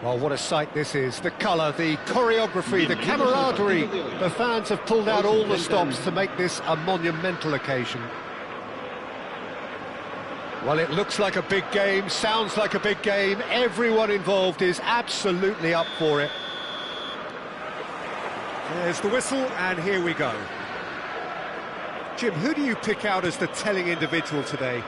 Well, what a sight this is. The colour, the choreography, the camaraderie. The fans have pulled out all the stops to make this a monumental occasion. Well, it looks like a big game, sounds like a big game. Everyone involved is absolutely up for it. There's the whistle, and here we go. Jim, who do you pick out as the telling individual today?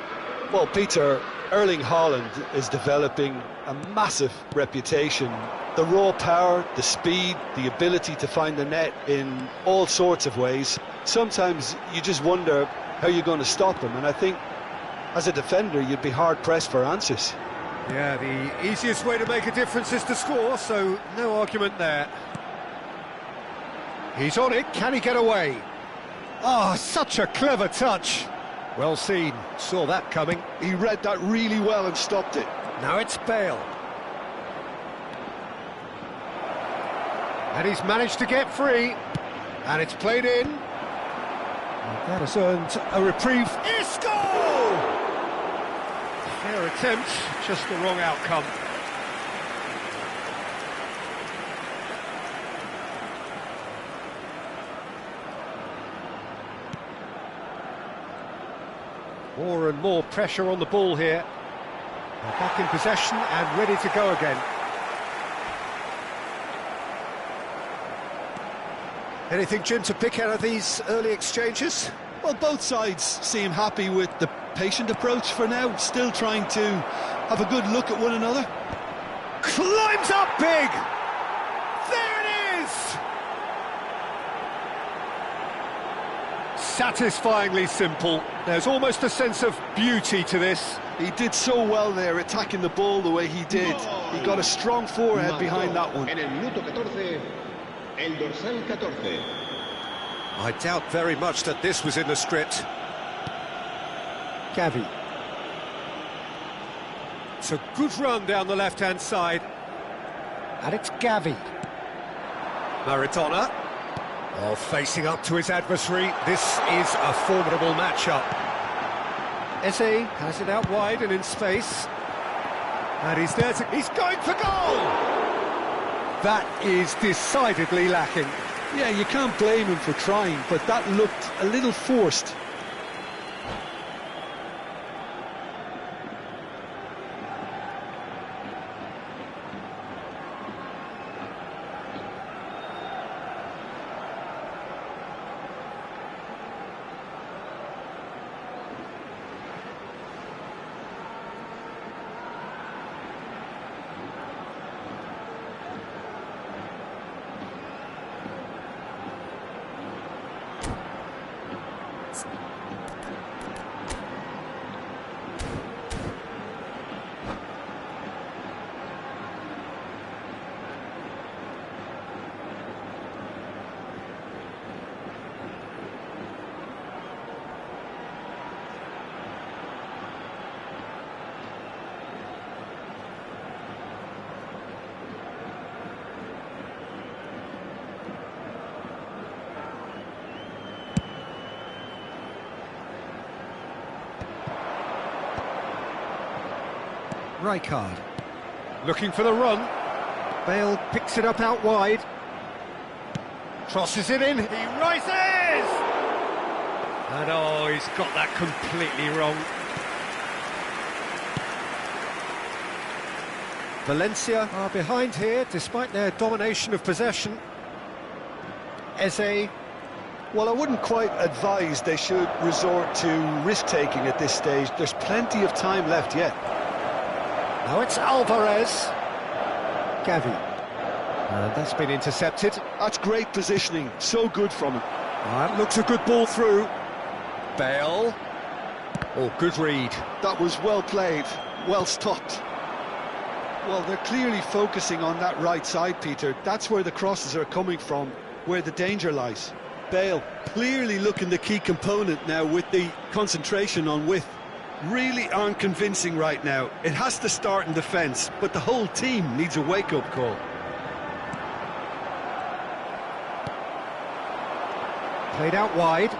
Well, Peter, Erling Haaland is developing a massive reputation. The raw power, the speed, the ability to find the net in all sorts of ways. Sometimes you just wonder how you're going to stop him, and I think as a defender you'd be hard-pressed for answers. Yeah, the easiest way to make a difference is to score, so no argument there. He's on it, can he get away? Oh, such a clever touch. Well seen, saw that coming. He read that really well and stopped it. Now it's Bale. And he's managed to get free. And it's played in. And that has earned a reprieve. Isco! Fair attempt, just the wrong outcome. More and more pressure on the ball here. They're back in possession and ready to go again. Anything, Jim, to pick out of these early exchanges? Well, both sides seem happy with the patient approach for now, still trying to have a good look at one another. Climbs up big! There it is! Satisfyingly simple. There's almost a sense of beauty to this. He did so well there, attacking the ball the way he did. He got a strong forehead behind that one. En el minuto 14, el dorsal 14. I doubt very much that this was in the script. Gavi. It's a good run down the left-hand side. And it's Gavi. Maradona. Oh, facing up to his adversary. This is a formidable matchup. Eze has it out wide and in space. And he's there to... He's going for goal! That is decidedly lacking. Yeah, you can't blame him for trying, but that looked a little forced. Rijkaard. Looking for the run. Bale picks it up out wide. Crosses it in. He rises! And oh, he's got that completely wrong. Valencia are behind here, despite their domination of possession. Eze. Well, I wouldn't quite advise they should resort to risk-taking at this stage. There's plenty of time left yet. Now it's Alvarez. Gavi. And that's been intercepted. That's great positioning. So good from him. That looks a good ball through. Bale. Oh, good read. That was well played. Well stopped. Well, they're clearly focusing on that right side, Peter. That's where the crosses are coming from, where the danger lies. Bale clearly looking the key component now with the concentration on width. Really aren't convincing right now. It has to start in defence, but the whole team needs a wake-up call. Played out wide.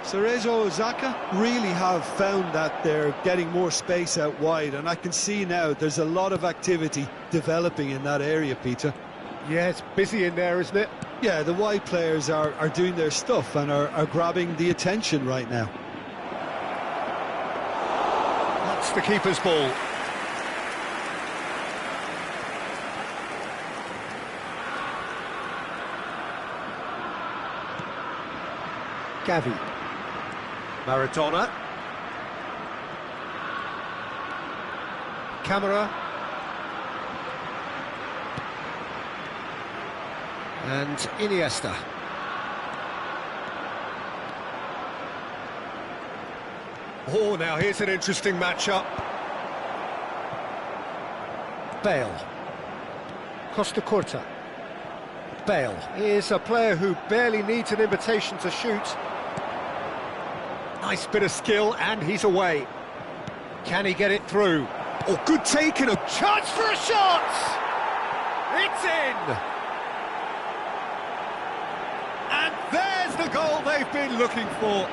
Cerezo Osaka really have found that they're getting more space out wide, and I can see now there's a lot of activity developing in that area, Peter. Yeah, it's busy in there, isn't it? Yeah, the wide players are doing their stuff and are grabbing the attention right now. That's the keeper's ball. Gavi. Maradona. Camera. And Iniesta. Oh, now here's an interesting matchup. Bale. Costa Curta. Bale is a player who barely needs an invitation to shoot. Nice bit of skill, and he's away. Can he get it through? Oh, good take and a chance for a shot! It's in! And there's the goal they've been looking for.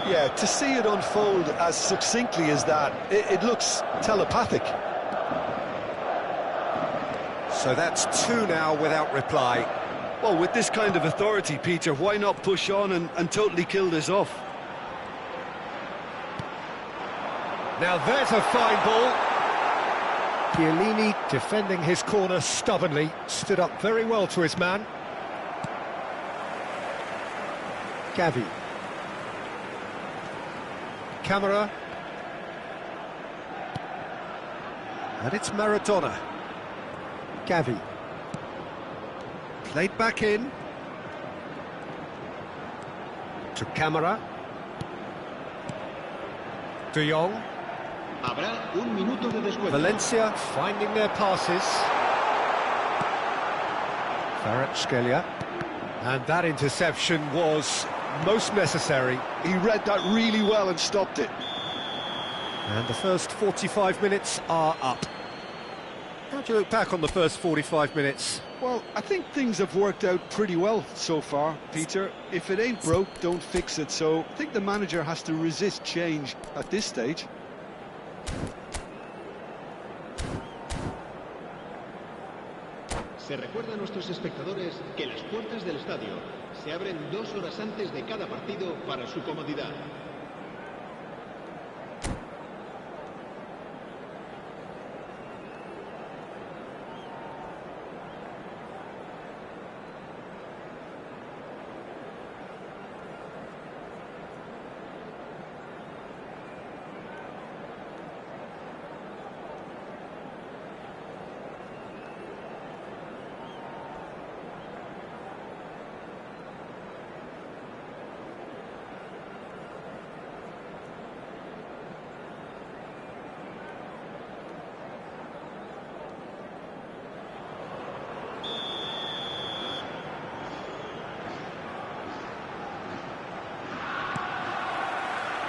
Yeah, to see it unfold as succinctly as that, it looks telepathic. So that's 2 now without reply. Well, with this kind of authority, Peter, why not push on and totally kill this off? Now there's a fine ball. Chiellini defending his corner stubbornly, stood up very well to his man. Gavi. Camera. And it's Maradona. Gavi. Played back in. To Camera. De Jong. Habrá un minuto de descuento. Valencia finding their passes. Kvaratskhelia. And that interception was most necessary. He read that really well and stopped it. And the first 45 minutes are up. How do you look back on the first 45 minutes? Well, I think things have worked out pretty well so far, Peter. If it ain't broke, don't fix it. So I think the manager has to resist change at this stage. Se recuerda a nuestros espectadores que las puertas del estadio se abren 2 horas antes de cada partido para su comodidad.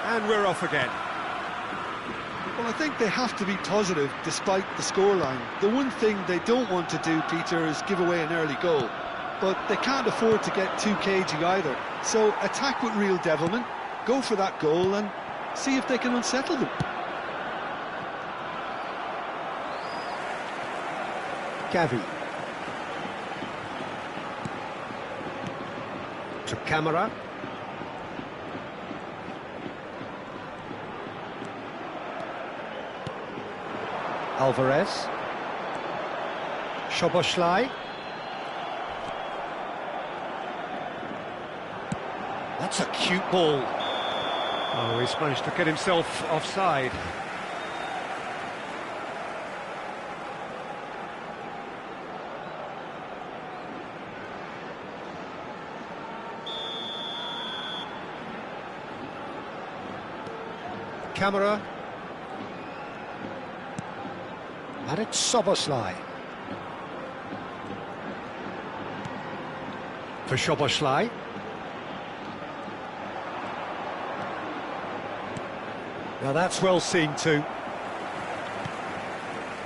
And we're off again. Well, I think they have to be positive despite the scoreline. The one thing they don't want to do, Peter, is give away an early goal. But they can't afford to get too cagey either. So attack with real devilment, go for that goal and see if they can unsettle them. Gavi. To Camera. Alvarez. Szoboszlai. That's a cute ball. Oh, he's managed to get himself offside. Camera. And it's Szoboszlai. For Szoboszlai. Now that's well seen too.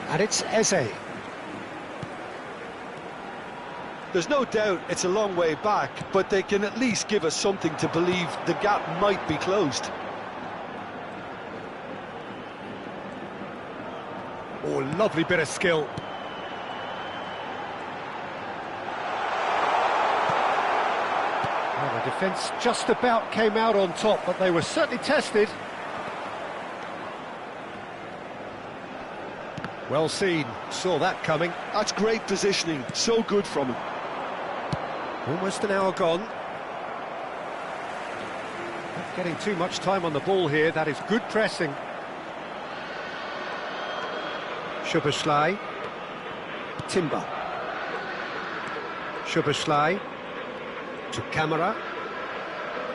And it's Eze. There's no doubt it's a long way back, but they can at least give us something to believe the gap might be closed. Oh, lovely bit of skill. Well, the defence just about came out on top, but they were certainly tested. Well seen, saw that coming. That's great positioning, so good from him. Almost an hour gone. Not getting too much time on the ball here, that is good pressing. Szoboszlai. Timber. Szoboszlai. To Camera.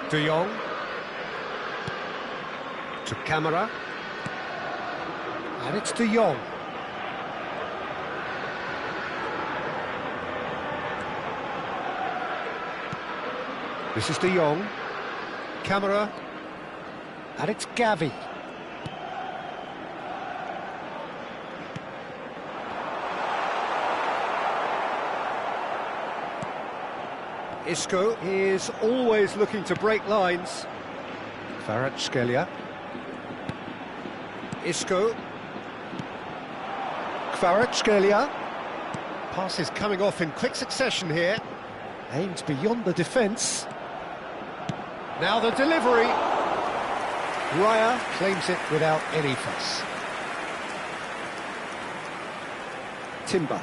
De Jong. To Camera. And it's De Jong. This is De Jong. Camera. And it's Gavi. Isco is always looking to break lines. Kvaratskhelia. Isco. Kvaratskhelia. Passes coming off in quick succession here. Aims beyond the defence. Now the delivery. Raya claims it without any fuss. Timber.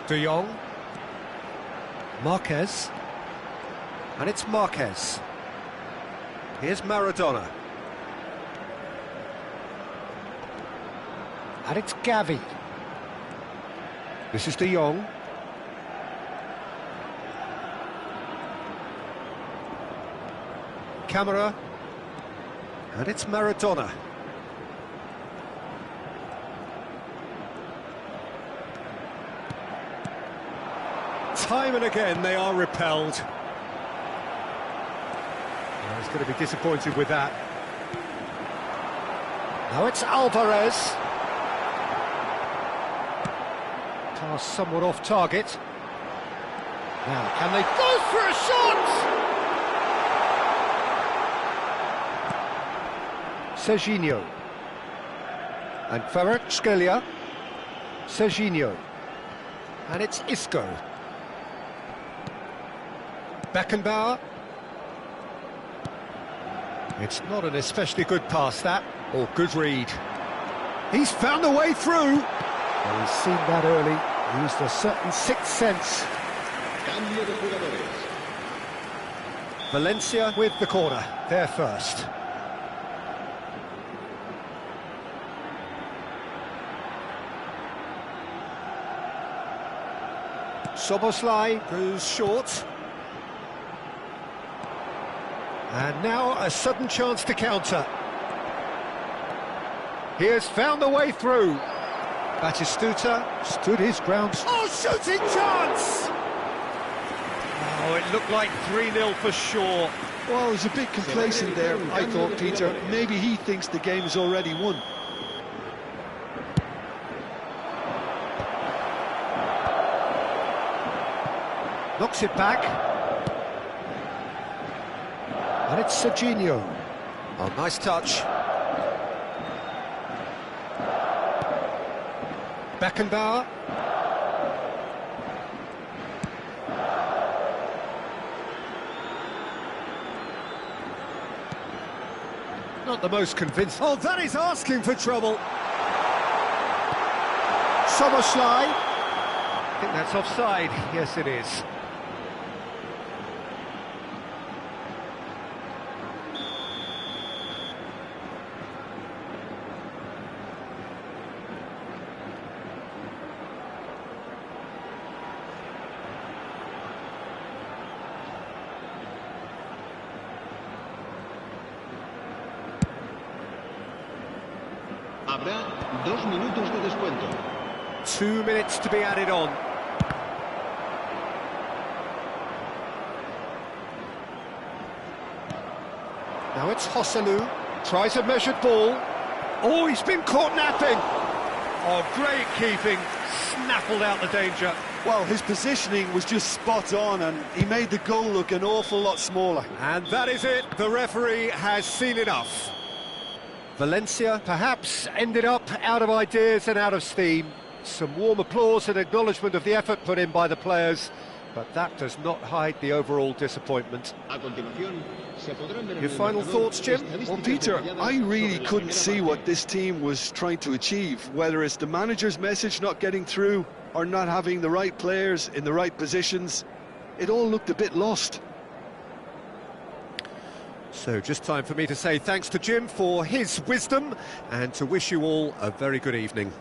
De Jong. Marquez. And it's Marquez. Here's Maradona. And it's Gavi. This is De Jong. Camera. And it's Maradona. Time and again they are repelled. Well, he's going to be disappointed with that. Now it's Alvarez. Pass somewhat off target. Now, can they go for a shot? Serginho. And Kvaratskhelia. Serginho. And it's Isco. Beckenbauer. It's not an especially good pass, that, or good read. He's found a way through. Well, he's seen that early, used a certain sixth sense. Cambio de jugadores. Valencia with the corner, they're first. Szoboszlai goes short. And now a sudden chance to counter. He has found a way through. Batistuta stood his ground. Oh, shooting chance! Oh, it looked like 3-0 for sure. Well, he was a bit complacent there, I thought, Peter. Maybe he thinks the game is already won. Knocks it back. And it's Serginho. Oh, nice touch. Beckenbauer. Not the most convinced. Oh, that is asking for trouble. Szoboszlai. I think that's offside. Yes, it is. Habrá 2 minutos de descuento. 2 minutes to be added on. Now it's Joselu, tries a measured ball. Oh, he's been caught napping. Oh, great keeping, snaffled out the danger. Well, his positioning was just spot on, and he made the goal look an awful lot smaller. And that is it, the referee has seen enough. Valencia perhaps ended up out of ideas and out of steam. Some warm applause and acknowledgement of the effort put in by the players, but that does not hide the overall disappointment. Your final thoughts, Jim? Well, Peter, I really couldn't see what this team was trying to achieve, whether it's the manager's message not getting through or not having the right players in the right positions. It all looked a bit lost. So just time for me to say thanks to Jim for his wisdom and to wish you all a very good evening.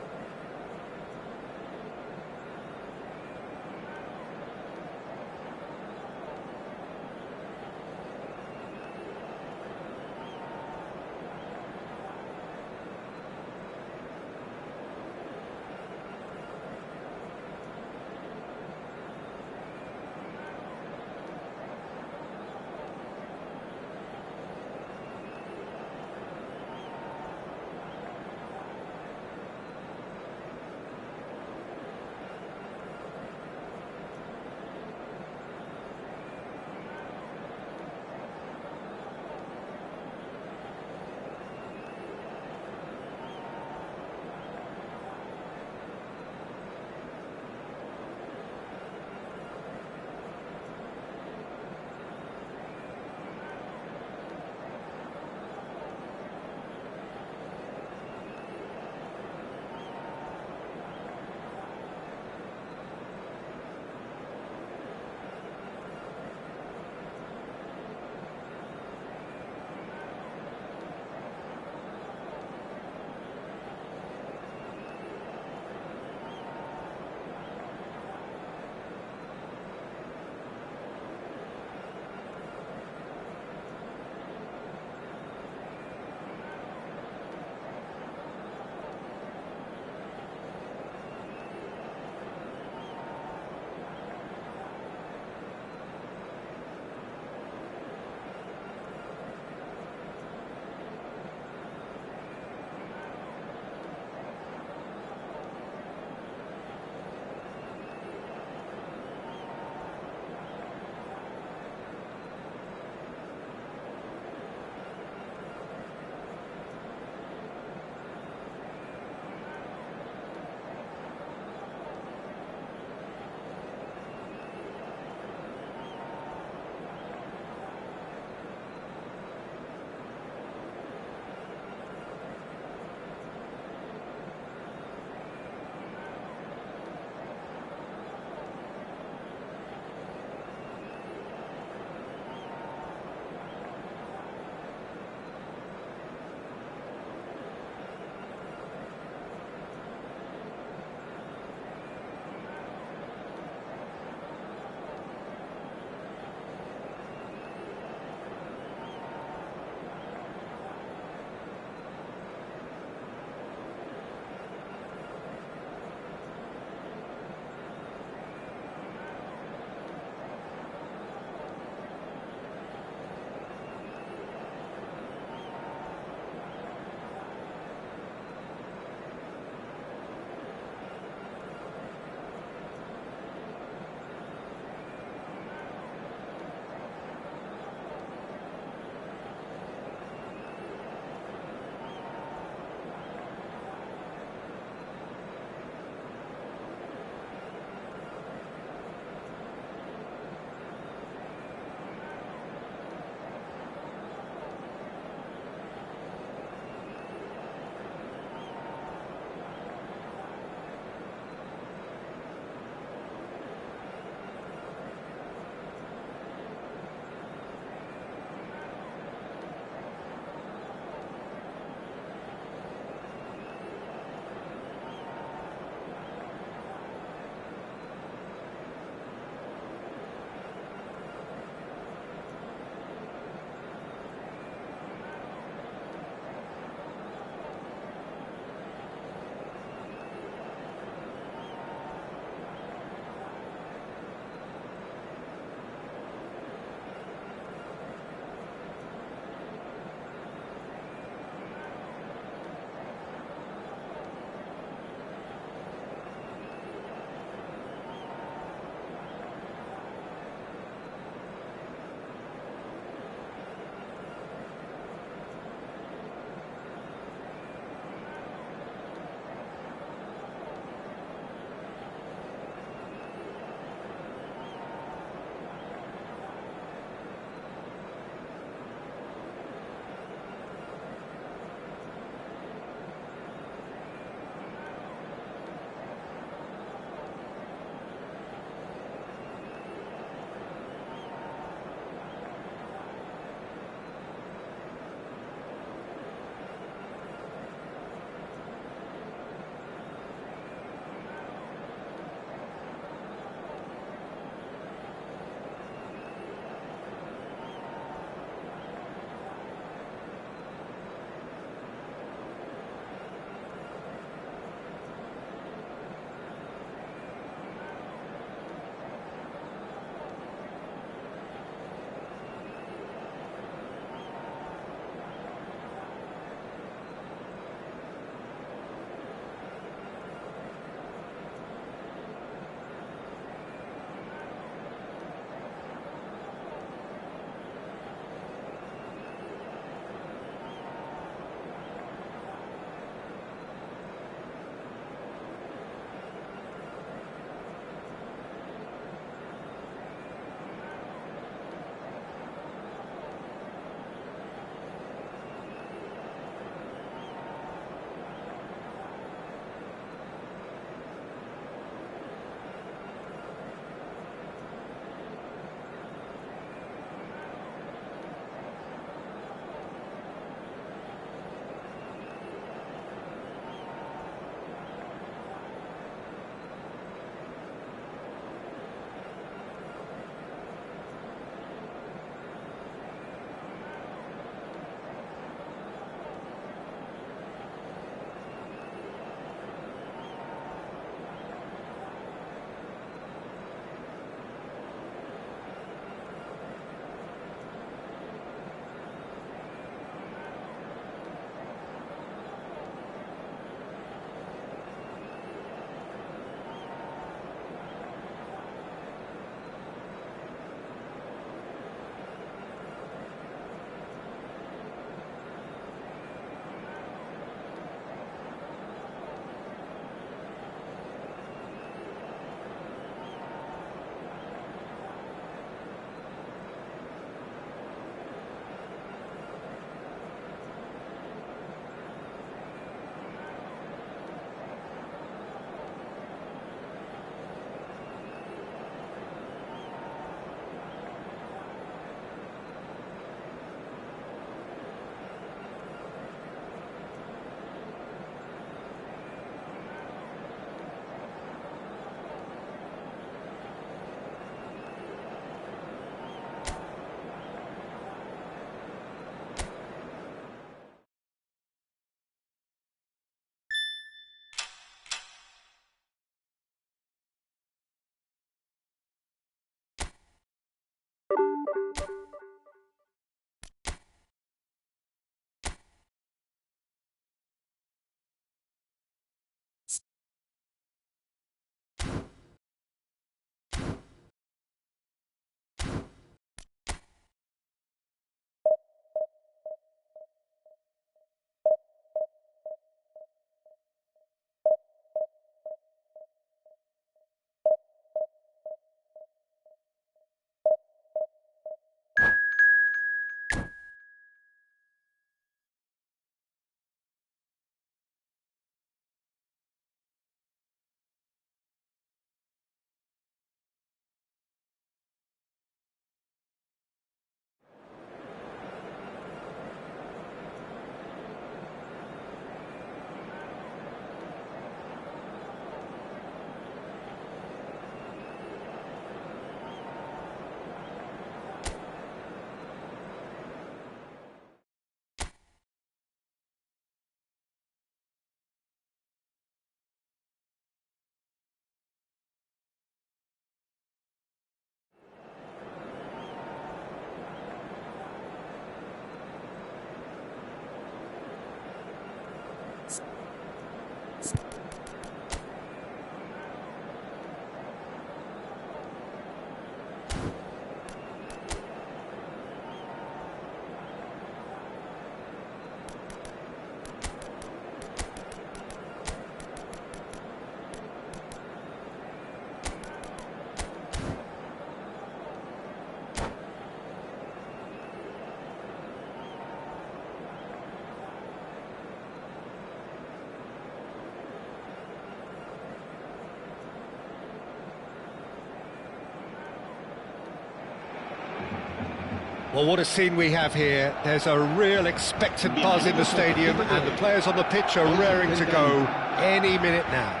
Well, what a scene we have here. There's a real expectant buzz in the stadium, and the players on the pitch are raring to go any minute now.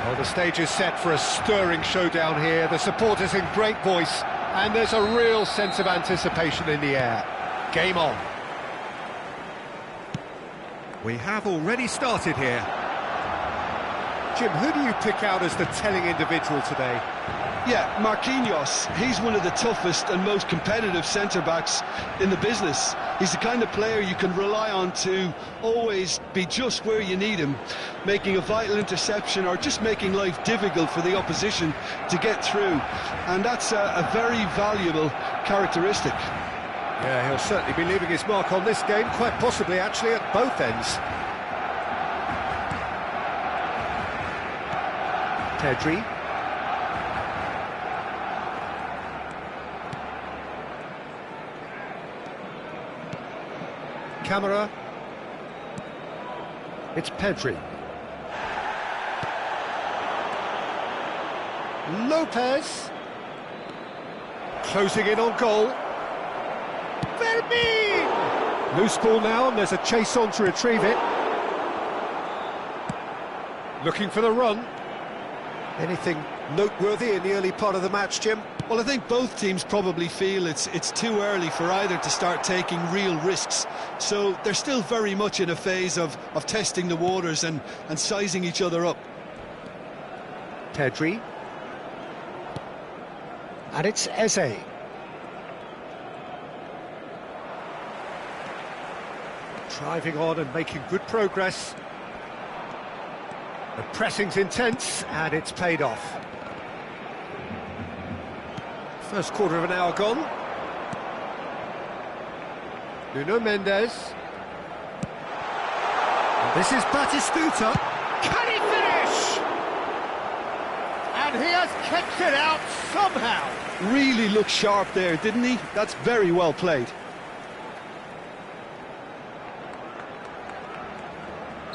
Well, the stage is set for a stirring showdown here. The supporters in great voice, and there's a real sense of anticipation in the air. Game on. We have already started here. Jim, who do you pick out as the telling individual today? Yeah, Marquinhos. He's one of the toughest and most competitive centre-backs in the business. He's the kind of player you can rely on to always be just where you need him, making a vital interception or just making life difficult for the opposition to get through. And that's a very valuable characteristic. Yeah, he'll certainly be leaving his mark on this game, quite possibly actually at both ends. Pedri. Camera. It's Pedri. Lopez. Closing in on goal. Vermeer! Loose ball now, and there's a chase on to retrieve it. Looking for the run. Anything noteworthy in the early part of the match, Jim? Well, I think both teams probably feel it's too early for either to start taking real risks. So they're still very much in a phase of testing the waters and sizing each other up. Pedri. And it's Eze. Driving on and making good progress. The pressing's intense, and it's paid off. First quarter of an hour gone. Nuno Mendes. And this is Batistuta. Can he finish? And he has kept it out somehow. Really looked sharp there, didn't he? That's very well played.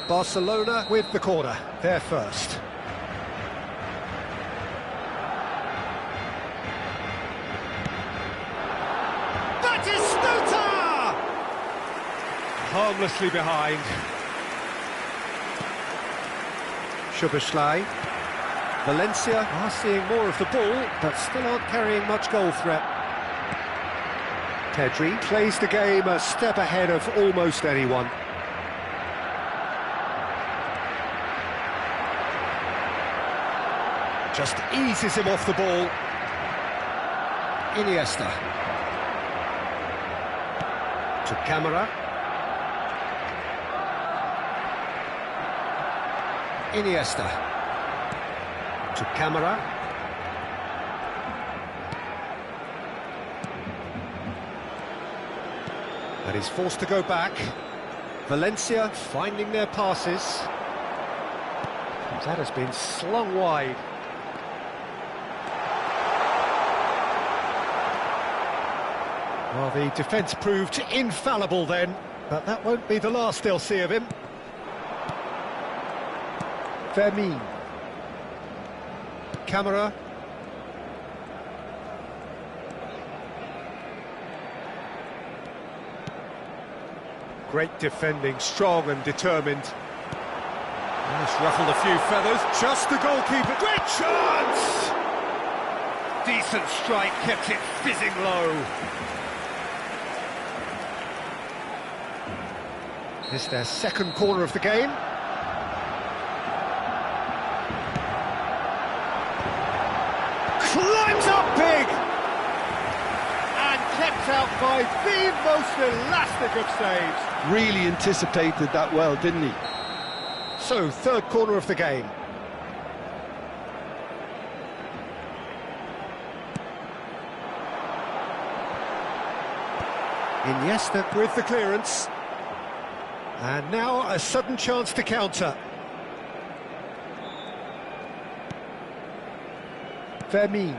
Barcelona with the corner, they're first. Batistuta! Harmlessly behind. Szoboszlai. Valencia are seeing more of the ball, but still aren't carrying much goal threat. Pedri plays the game a step ahead of almost anyone. Just eases him off the ball. Iniesta. To Camera. Iniesta. To Camera. And he's forced to go back. Valencia finding their passes. That has been slung wide. Well, the defence proved infallible then, but that won't be the last they'll see of him. Vermeer. Camera. Great defending, strong and determined. Just ruffled a few feathers, just the goalkeeper. Great chance! Decent strike, kept it fizzing low. This is their second corner of the game. Climbs up big! And kept out by the most elastic of saves. Really anticipated that well, didn't he? So, third corner of the game. Iniesta with the clearance. And now a sudden chance to counter. Vermeer.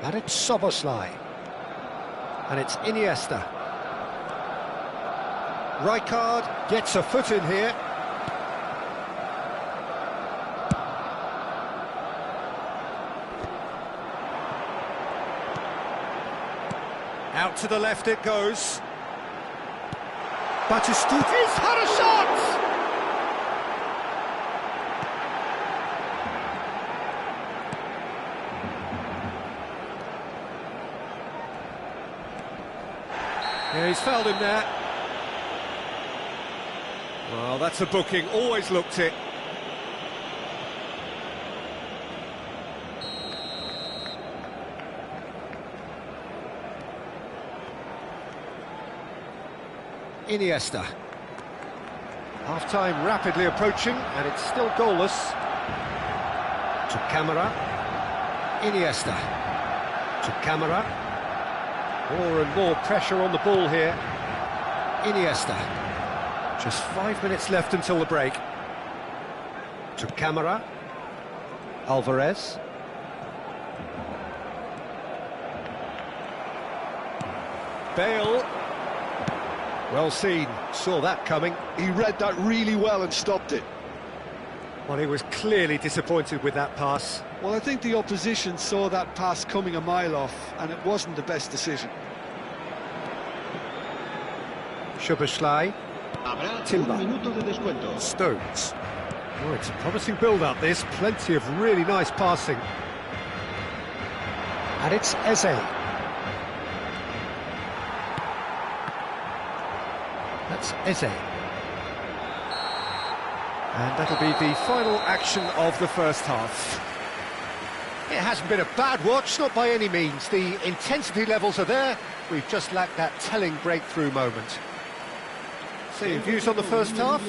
And it's Szoboszlai. And it's Iniesta. Rijkaard gets a foot in here. Out to the left it goes. Batistuta, he's had a shot! Yeah, he's fouled him there. Well, that's a booking, always looked it. Iniesta. Half-time rapidly approaching, and it's still goalless. To Camera. Iniesta. To Camera. More and more pressure on the ball here. Iniesta. Just 5 minutes left until the break. To Camera. Alvarez. Bale. Well seen, saw that coming. He read that really well and stopped it. Well, he was clearly disappointed with that pass. Well, I think the opposition saw that pass coming a mile off, and it wasn't the best decision. Szoboszlai. Timber. Descuento. Stones. Oh, it's a promising build-up, this. Plenty of really nice passing. And it's Eze. That's Eze. And that'll be the final action of the first half. It hasn't been a bad watch, not by any means. The intensity levels are there. We've just lacked that telling breakthrough moment. So your views on the first half?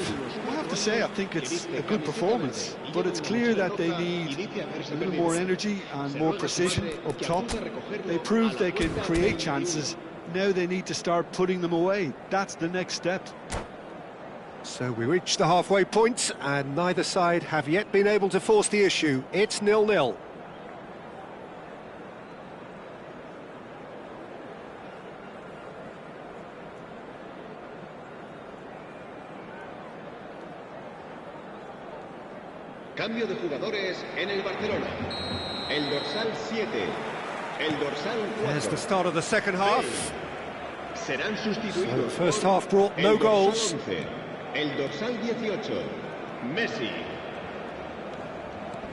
I have to say, I think it's a good performance, but it's clear that they need a little more energy and more precision up top. They proved they can create chances. Now they need to start putting them away. That's the next step. So we reached the halfway point, and neither side have yet been able to force the issue. It's 0-0. Cambio de jugadores en el Barcelona. El dorsal 7. El dorsal 4. There's the start of the second half. Serán sustituidos. So the first half brought no goals. El dorsal 18. Messi.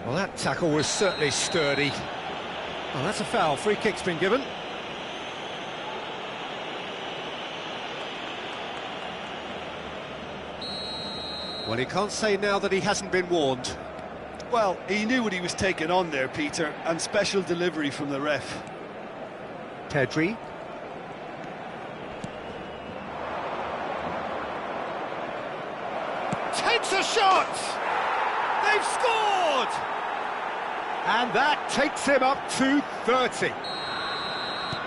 Well, that tackle was certainly sturdy. Well, that's a foul. Free kick's been given. Well, he can't say now that he hasn't been warned. Well, he knew what he was taking on there, Peter, and special delivery from the ref. Pedri. Takes a shot! They've scored! And that takes him up to 30.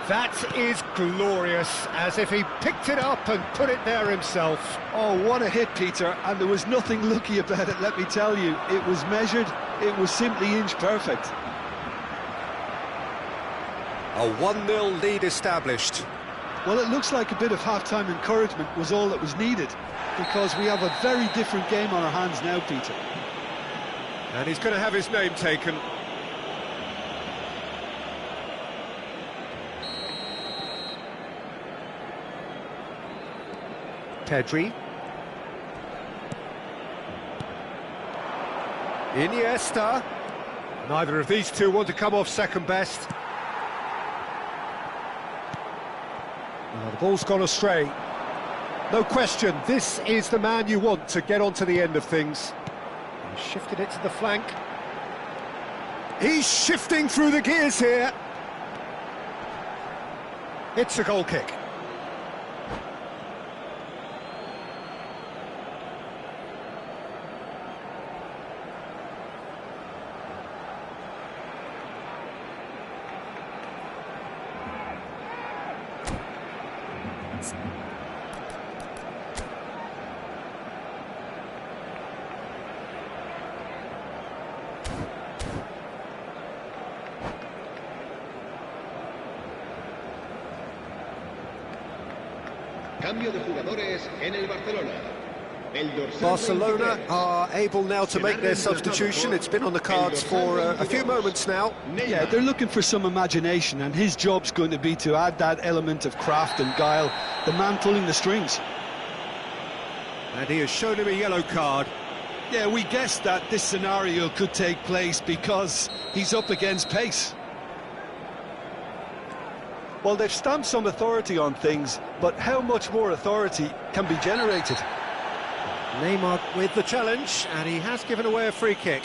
That is glorious, as if he picked it up and put it there himself. Oh, what a hit, Peter, and there was nothing lucky about it, let me tell you. It was measured, it was simply inch perfect. A 1-0 lead established. Well, it looks like a bit of half-time encouragement was all that was needed, because we have a very different game on our hands now, Peter. And he's going to have his name taken. Pedri. Iniesta. Neither of these two want to come off second best. Well, the ball's gone astray. No question, this is the man you want to get onto the end of things. He shifted it to the flank. He's shifting through the gears here. It's a goal kick. Cambio de jugadores en el Barcelona. El dorsal Barcelona 23. are able now to make their substitution. It's been on the cards for a few moments now. Yeah, they're looking for some imagination, and his job's going to be to add that element of craft and guile, the man pulling the strings. And he has shown him a yellow card. Yeah, we guessed that this scenario could take place because he's up against pace. Well, they've stamped some authority on things, but how much more authority can be generated? Neymar with the challenge, and he has given away a free kick.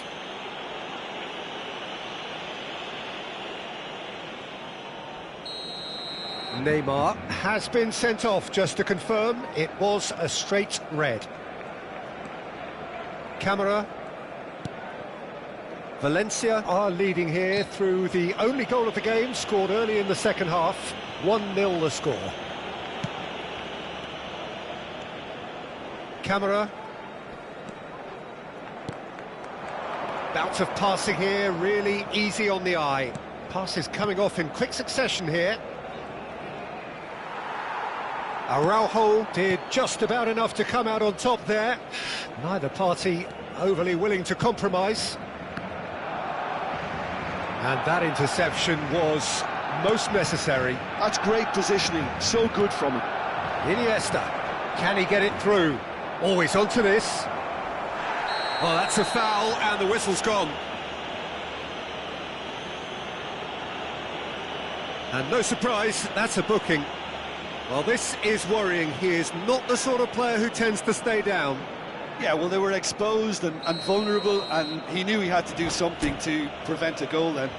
Neymar has been sent off, just to confirm, it was a straight red. Camera. Valencia are leading here through the only goal of the game, scored early in the second half. 1-0 the score. Camera. Bout of passing here, really easy on the eye. Passes coming off in quick succession here. Araujo did just about enough to come out on top there. Neither party overly willing to compromise. And that interception was most necessary. That's great positioning, so good from him. Iniesta, can he get it through? Always onto this. Oh, that's a foul, and the whistle's gone. And no surprise, that's a booking. Well, this is worrying. He is not the sort of player who tends to stay down. Yeah, well, they were exposed and vulnerable, and he knew he had to do something to prevent a goal then.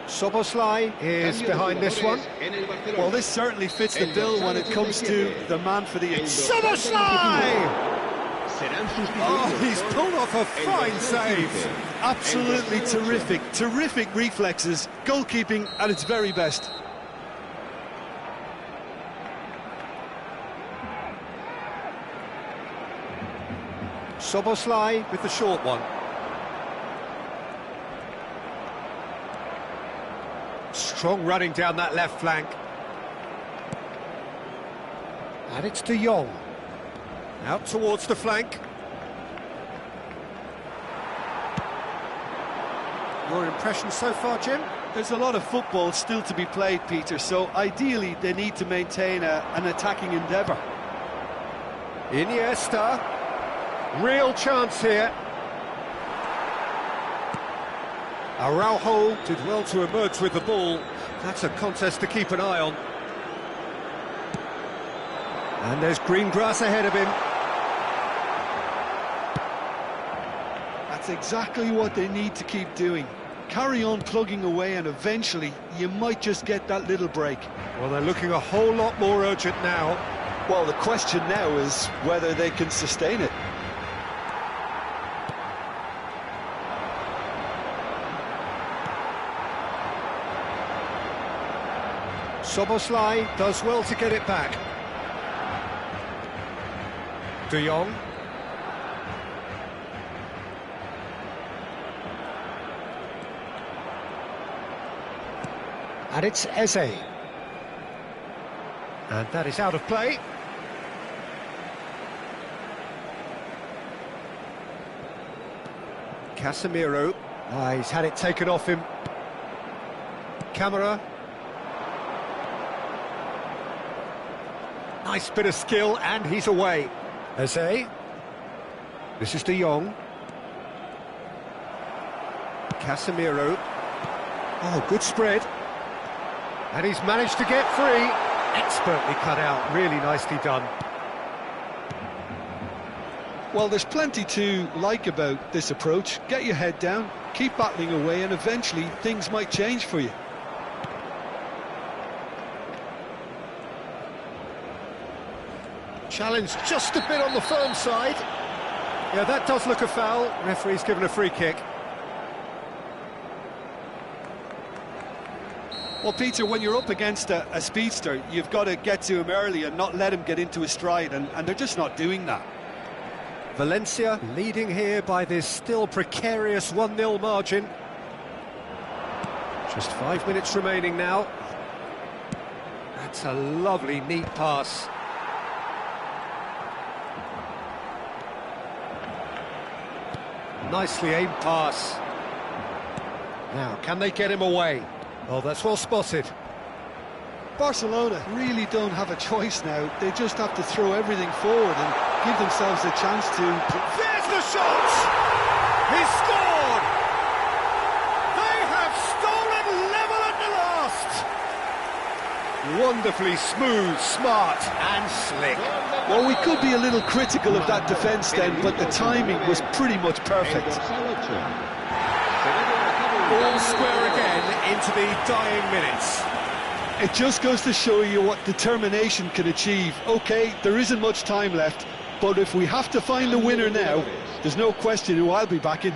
Soboslai is behind this one. Well, this certainly fits the bill when it comes to the man for the... Soboslai! Oh, he's pulled off a fine save. Absolutely terrific, terrific reflexes, goalkeeping at its very best. Soboslai with the short one. Strong running down that left flank. And it's De Jong. Out towards the flank. Your impression so far, Jim? There's a lot of football still to be played, Peter, so ideally they need to maintain an attacking endeavour. Iniesta. Real chance here. Araujo did well to emerge with the ball. That's a contest to keep an eye on. And there's green grass ahead of him. That's exactly what they need to keep doing. Carry on plugging away, and eventually you might just get that little break. Well, they're looking a whole lot more urgent now. Well, the question now is whether they can sustain it. Soboslai does well to get it back. De Jong. And it's Eze. And that is out of play. Casemiro. He's had it taken off him. Camera. Nice bit of skill, and he's away. Eze. This is De Jong. Casemiro. Oh, good spread. And he's managed to get free. Expertly cut out, really nicely done. Well, there's plenty to like about this approach. Get your head down, keep battling away, and eventually things might change for you. Challenge just a bit on the firm side. Yeah, that does look a foul. Referee's given a free kick. Well, Peter, when you're up against a speedster, you've got to get to him early and not let him get into his stride, and they're just not doing that. Valencia leading here by this still precarious 1-0 margin. Just 5 minutes remaining now. That's a lovely, neat pass. Nicely aimed pass. Now, can they get him away? Oh, that's well spotted. Barcelona really don't have a choice now. They just have to throw everything forward and give themselves a chance to... There's the shot! He's scored! They have stolen level at the last! Wonderfully smooth, smart and slick. Well, we could be a little critical of that defence then, but the timing was pretty much perfect. All square again into the dying minutes. It just goes to show you what determination can achieve. OK, there isn't much time left, but if we have to find a winner now, there's no question who I'll be backing.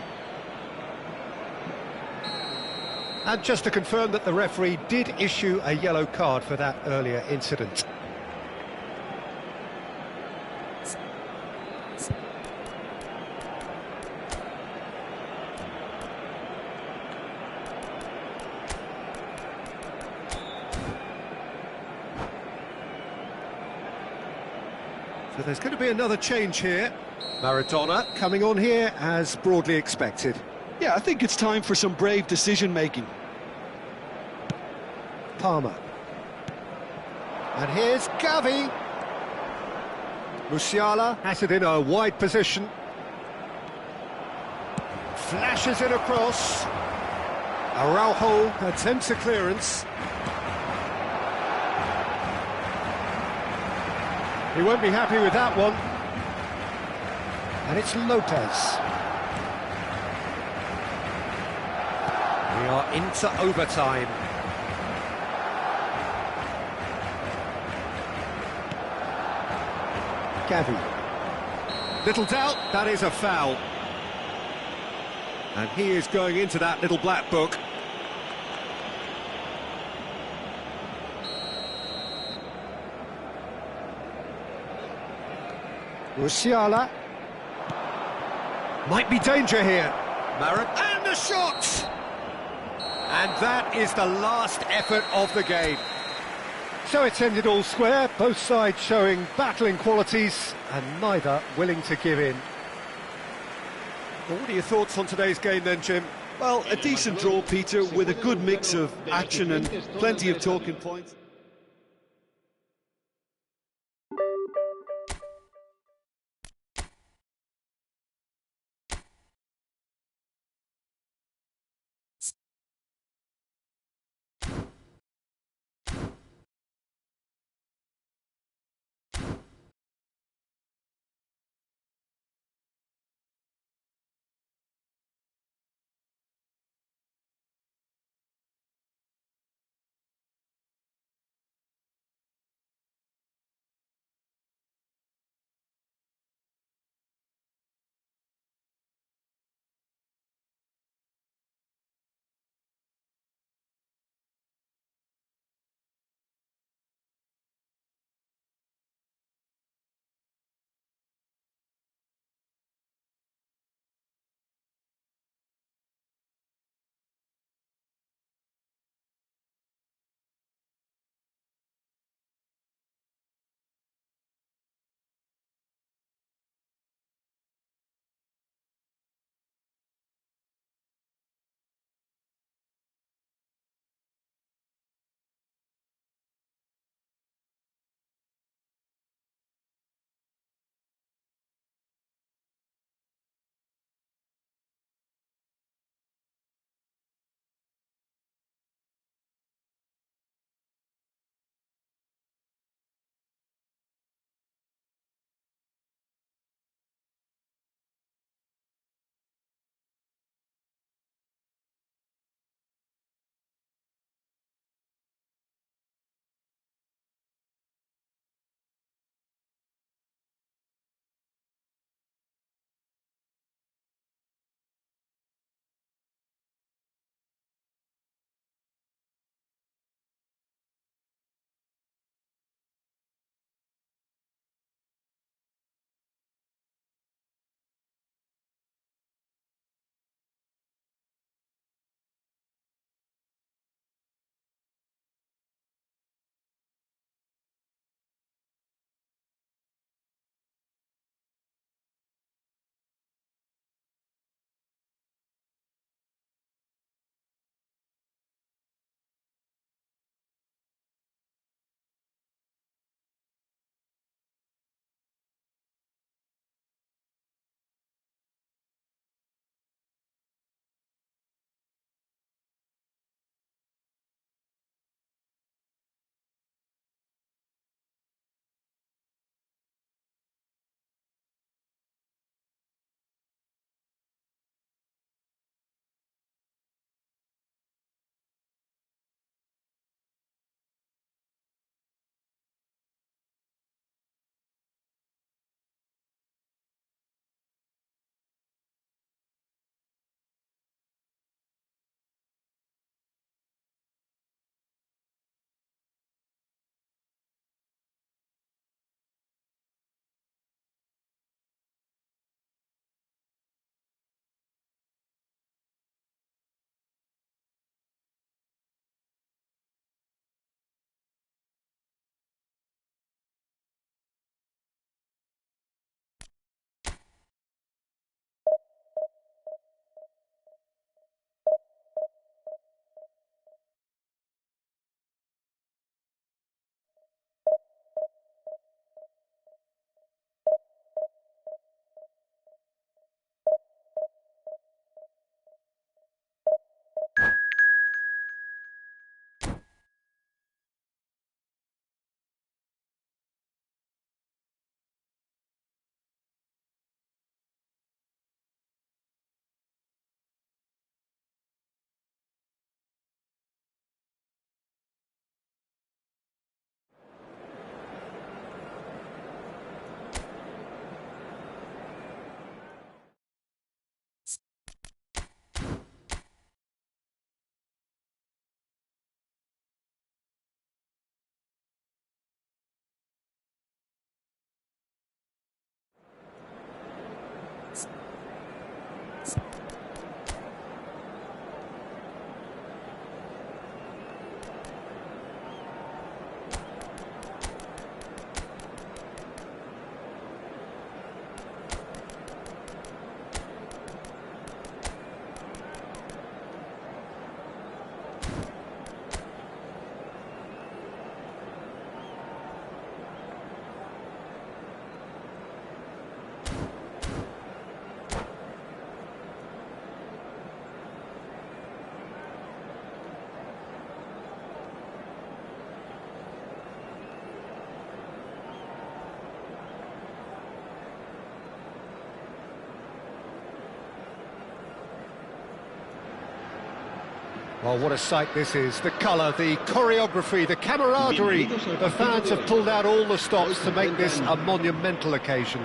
And just to confirm that the referee did issue a yellow card for that earlier incident. So there's going to be another change here. Maradona coming on here as broadly expected. Yeah, I think it's time for some brave decision-making. Palmer. And here's Gavi. Musiala has it in a wide position. Flashes it across. Araujo attempts a clearance. He won't be happy with that one. And it's Lopez. We are into overtime. Gavi. Little doubt, that is a foul. And he is going into that little black book. Musiala. Might be danger here. And the shot! And that is the last effort of the game. So it's ended all square, both sides showing battling qualities and neither willing to give in. Well, what are your thoughts on today's game then, Jim? Well, a decent draw, Peter, with a good mix of action and plenty of talking points. Oh, what a sight this is. The colour, the choreography, the camaraderie. The fans have pulled out all the stops to make this a monumental occasion.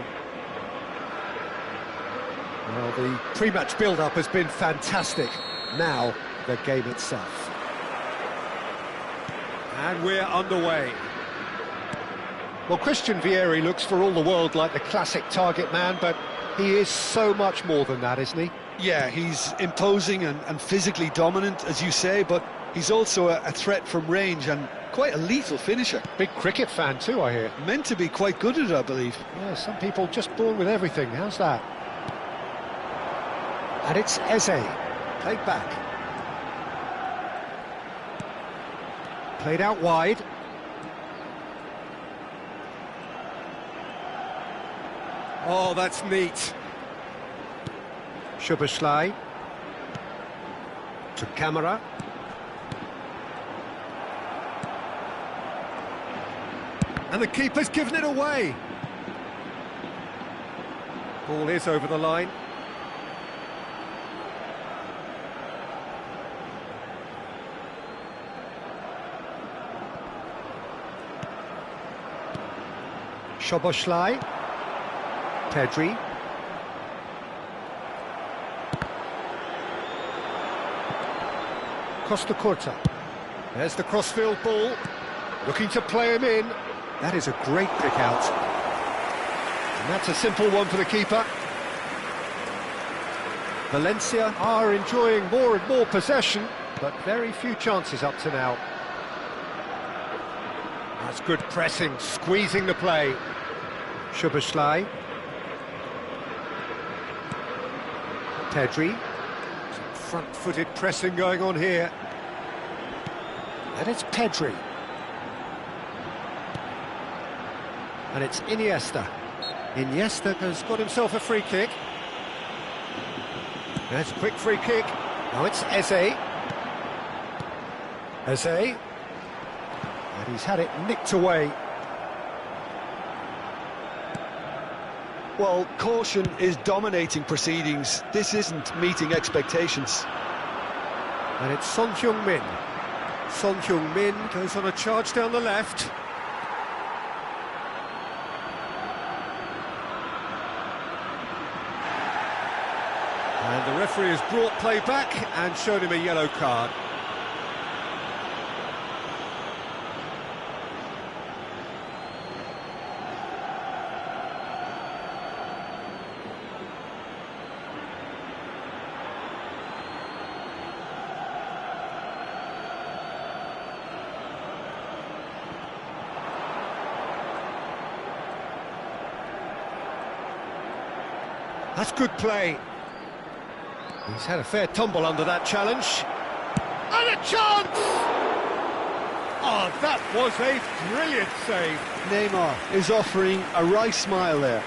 Well, the pre-match build-up has been fantastic. Now, the game itself. And we're underway. Well, Christian Vieri looks for all the world like the classic target man, but he is so much more than that, isn't he? Yeah, he's imposing and physically dominant, as you say, but he's also a threat from range and quite a lethal finisher. Big cricket fan too, I hear. Meant to be quite good at it, I believe. Yeah, some people just born with everything. How's that? And it's Eze. Played back. Played out wide. Oh, that's neat. Szoboszlai to Camera. And the keeper's given it away. Ball is over the line. Szoboszlai. Pedri. Costa Curta. There's the crossfield ball, looking to play him in. That is a great pick out. And that's a simple one for the keeper. Valencia are enjoying more and more possession, but very few chances up to now. That's good pressing, squeezing the play. Szoboszlai. Pedri. Some front-footed pressing going on here. And it's Pedri. And it's Iniesta. Iniesta has got himself a free kick. That's a quick free kick. Now it's Eze. Eze. And he's had it nicked away. Well, caution is dominating proceedings. This isn't meeting expectations. And it's Son Heung-min. Son Heung-min goes on a charge down the left. And the referee has brought play back and shown him a yellow card. That's good play. He's had a fair tumble under that challenge. And a chance! Oh, that was a brilliant save. Neymar is offering a wry smile there.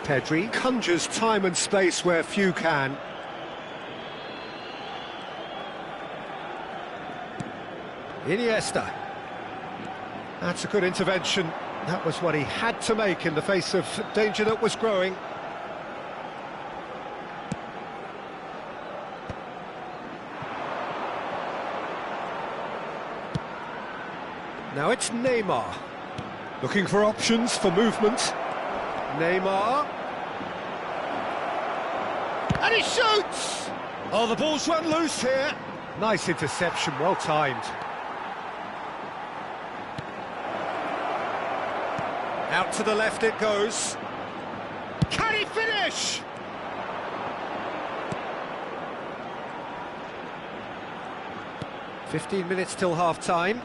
Pedri conjures time and space where few can. Iniesta. That's a good intervention. That was what he had to make in the face of danger that was growing. Now it's Neymar. Looking for options for movement. Neymar. And he shoots! Oh, the ball's run loose here. Nice interception, well timed. Out to the left it goes. Can he finish? "15 minutes till half-time.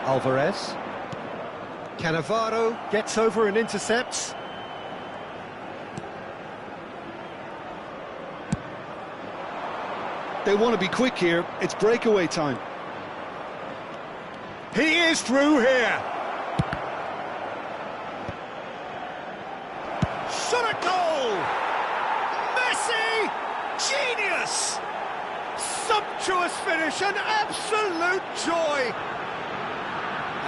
Alvarez. Cannavaro gets over and intercepts. They want to be quick here. It's breakaway time. He is through here. Shot at goal! Messi! Genius! Sumptuous finish, an absolute joy!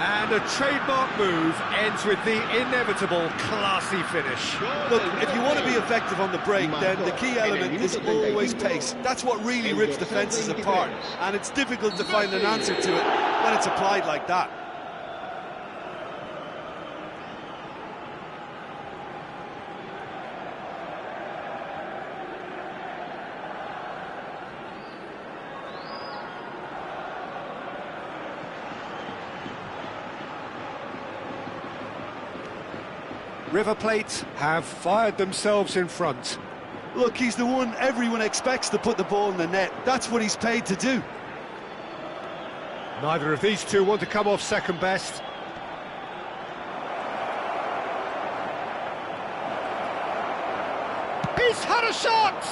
And a trademark move ends with the inevitable classy finish. Look, if you want to be effective on the break, then the key element is always pace. That's what really rips defences apart, and it's difficult to find an answer to it when it's applied like that. River Plate have fired themselves in front. Look, he's the one everyone expects to put the ball in the net. That's what he's paid to do. Neither of these two want to come off second best. He's had a shot!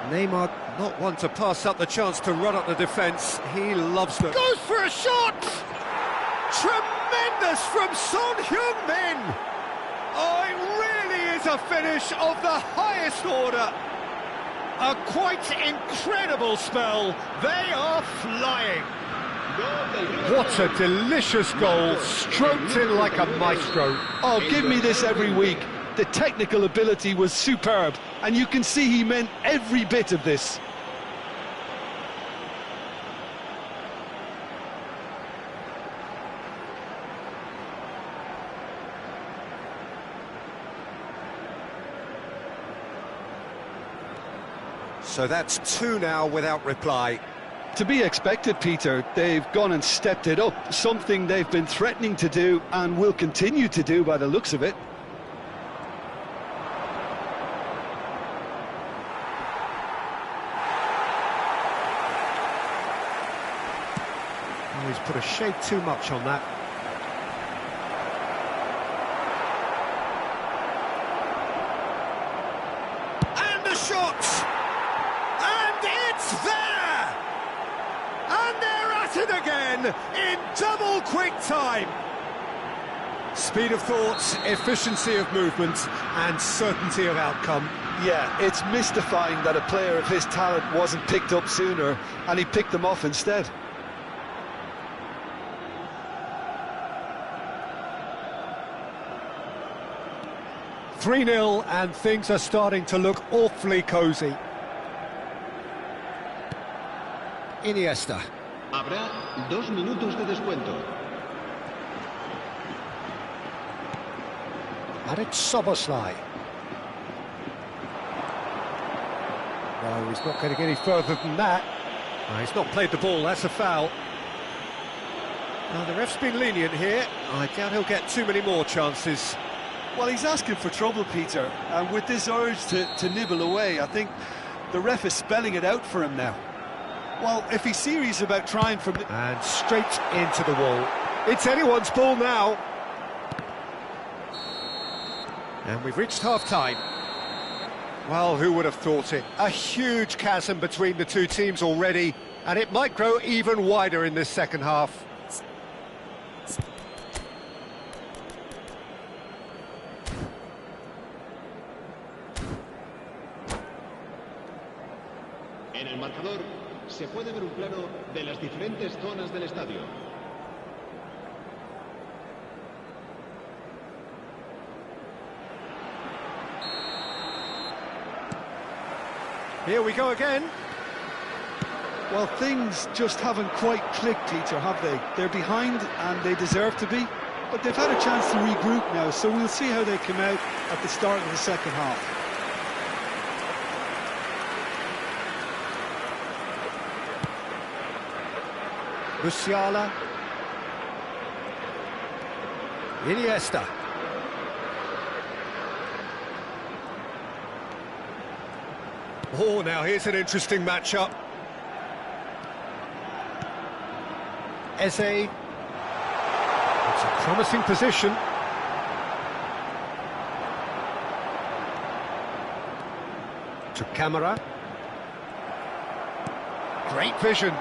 Neymar not one to pass up the chance to run up the defence. He loves them. Goes for a shot! Tremendous from Son Heung-min! Oh, it really is a finish of the highest order. A quite incredible spell. They are flying. What a delicious goal, stroked in like a maestro. Oh, give me this every week. The technical ability was superb, and you can see he meant every bit of this. So that's two now without reply. To be expected, Peter. They've gone and stepped it up, something they've been threatening to do and will continue to do by the looks of it. Oh, he's put a shade too much on that. And the shot! And it's there! And they're at it again in double quick time. Speed of thought, efficiency of movement, and certainty of outcome. Yeah, it's mystifying that a player of his talent wasn't picked up sooner, and he picked them off instead. "3-0, and things are starting to look awfully cosy." Iniesta. Habrá 2 minutos de descuento. And it's Soboslai. No, he's not going to get any further than that. No, he's not played the ball, that's a foul. Now, the ref's been lenient here. I doubt he'll get too many more chances. Well, he's asking for trouble, Peter, and with this urge to nibble away, I think the ref is spelling it out for him now. Well, if he's serious about trying from... And straight into the wall. It's anyone's ball now. And we've reached half-time. Well, who would have thought it? A huge chasm between the two teams already, and it might grow even wider in this second half. En el marcador se puede ver un plano de las diferentes zonas del estadio. Here we go again. Well, things just haven't quite clicked, Peter, have they? They're behind, and they deserve to be, but they've had a chance to regroup now, so we'll see how they come out at the start of the second half. Musiala. Iniesta. Oh, now here's an interesting matchup. Eze. It's a promising position. To camera. Great vision.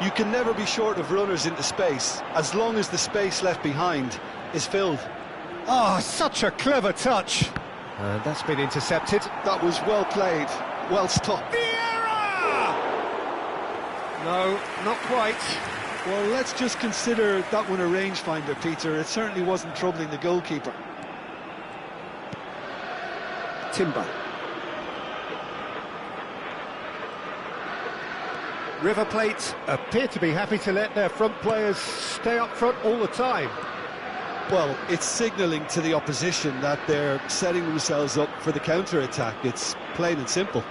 You can never be short of runners into space, as long as the space left behind is filled. Oh, such a clever touch. And that's been intercepted. That was well played, well stopped. Vieira! No, not quite. Well, let's just consider that one a rangefinder, Peter. It certainly wasn't troubling the goalkeeper. Timber. River Plate appear to be happy to let their front players stay up front all the time. Well, it's signalling to the opposition that they're setting themselves up for the counter-attack. It's plain and simple.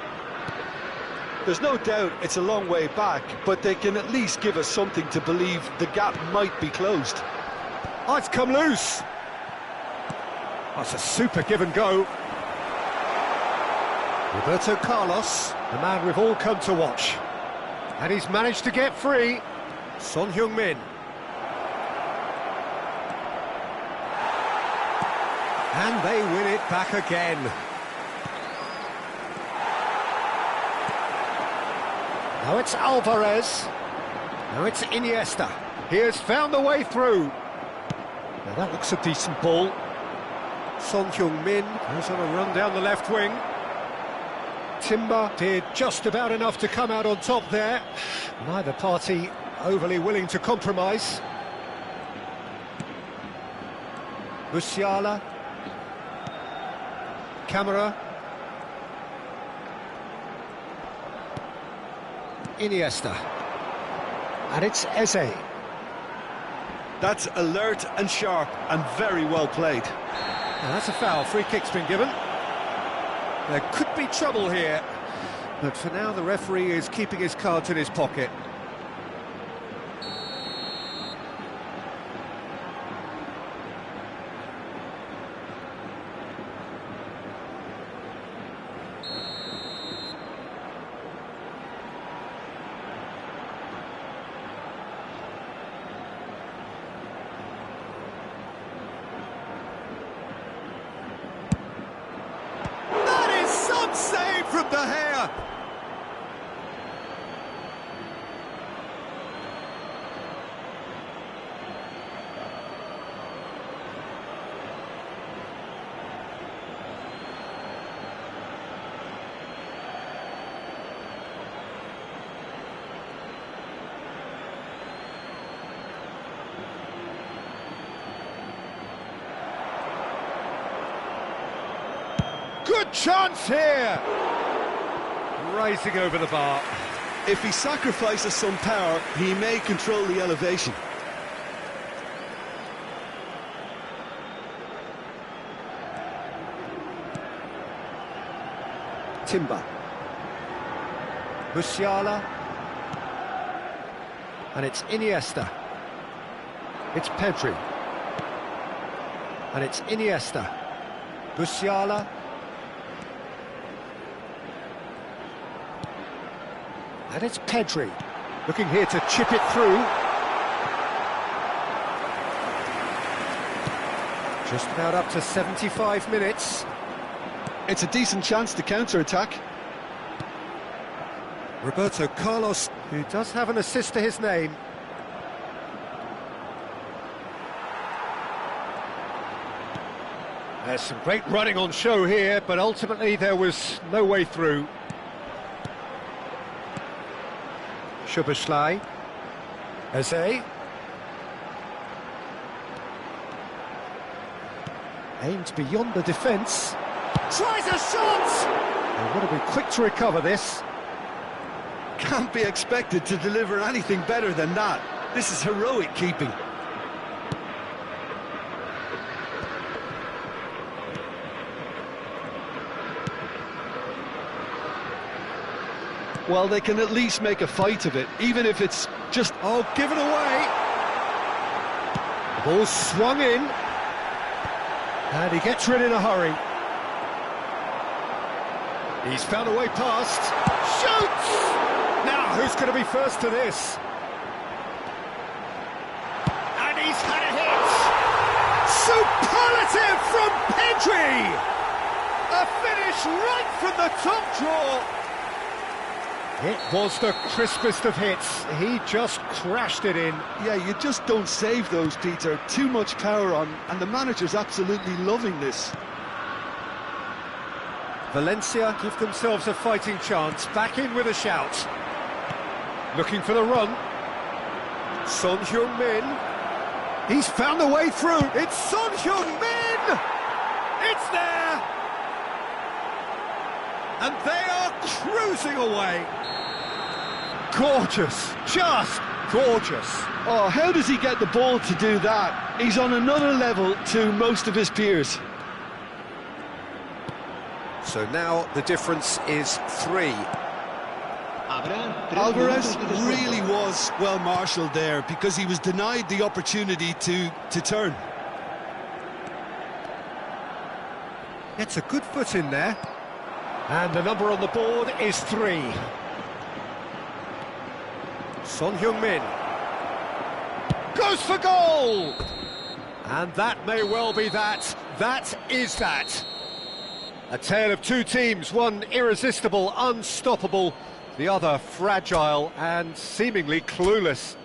There's no doubt it's a long way back, but they can at least give us something to believe the gap might be closed. Oh, it's come loose. That's a super give and go. Roberto Carlos, the man we've all come to watch. And he's managed to get free. Son Heung-min. And they win it back again. Now it's Alvarez. Now it's Iniesta. He has found the way through. Now that looks a decent ball. Son Heung-min goes on a run down the left wing. Timber did just about enough to come out on top there. Neither party overly willing to compromise. Musiala. Camera. Iniesta. And it's Eze. That's alert and sharp and very well played. Now that's a foul. Free kick's been given. There could be trouble here, but for now the referee is keeping his cards in his pocket. Save from the hair. Good chance here. Rising over the bar. If he sacrifices some power, he may control the elevation. Timber. Musiala. And it's Iniesta. It's Pedri. And it's Iniesta. Musiala. And it's Pedri, looking here to chip it through. Just about up to 75 minutes. It's a decent chance to counter-attack. Roberto Carlos, who does have an assist to his name. There's some great running on show here, but ultimately there was no way through. Szoboszlai. Eze. Aimed beyond the defence. Tries a shot! They want to be quick to recover this. Can't be expected to deliver anything better than that. This is heroic keeping. Well, they can at least make a fight of it, even if it's just... Oh, given away! The ball swung in. And he gets rid in a hurry. He's found a way past. Shoots! Now, who's going to be first to this? And he's had a hit! Superlative from Pedri! A finish right from the top draw! It was the crispest of hits. He just crashed it in. Yeah, you just don't save those, Peter. Too much power on, and the manager's absolutely loving this. Valencia give themselves a fighting chance. Back in with a shout. Looking for the run. Son Heung-min. He's found a way through. It's Son Heung-min! It's there! And they are cruising away. Gorgeous, just gorgeous. Oh, how does he get the ball to do that? He's on another level to most of his peers. So now the difference is 3. Alvarez really was well marshalled there because he was denied the opportunity to turn. Gets a good foot in there. And the number on the board is 3. Son Heung-min goes for goal! And that may well be that. That is that. A tale of two teams, one irresistible, unstoppable, the other fragile and seemingly clueless.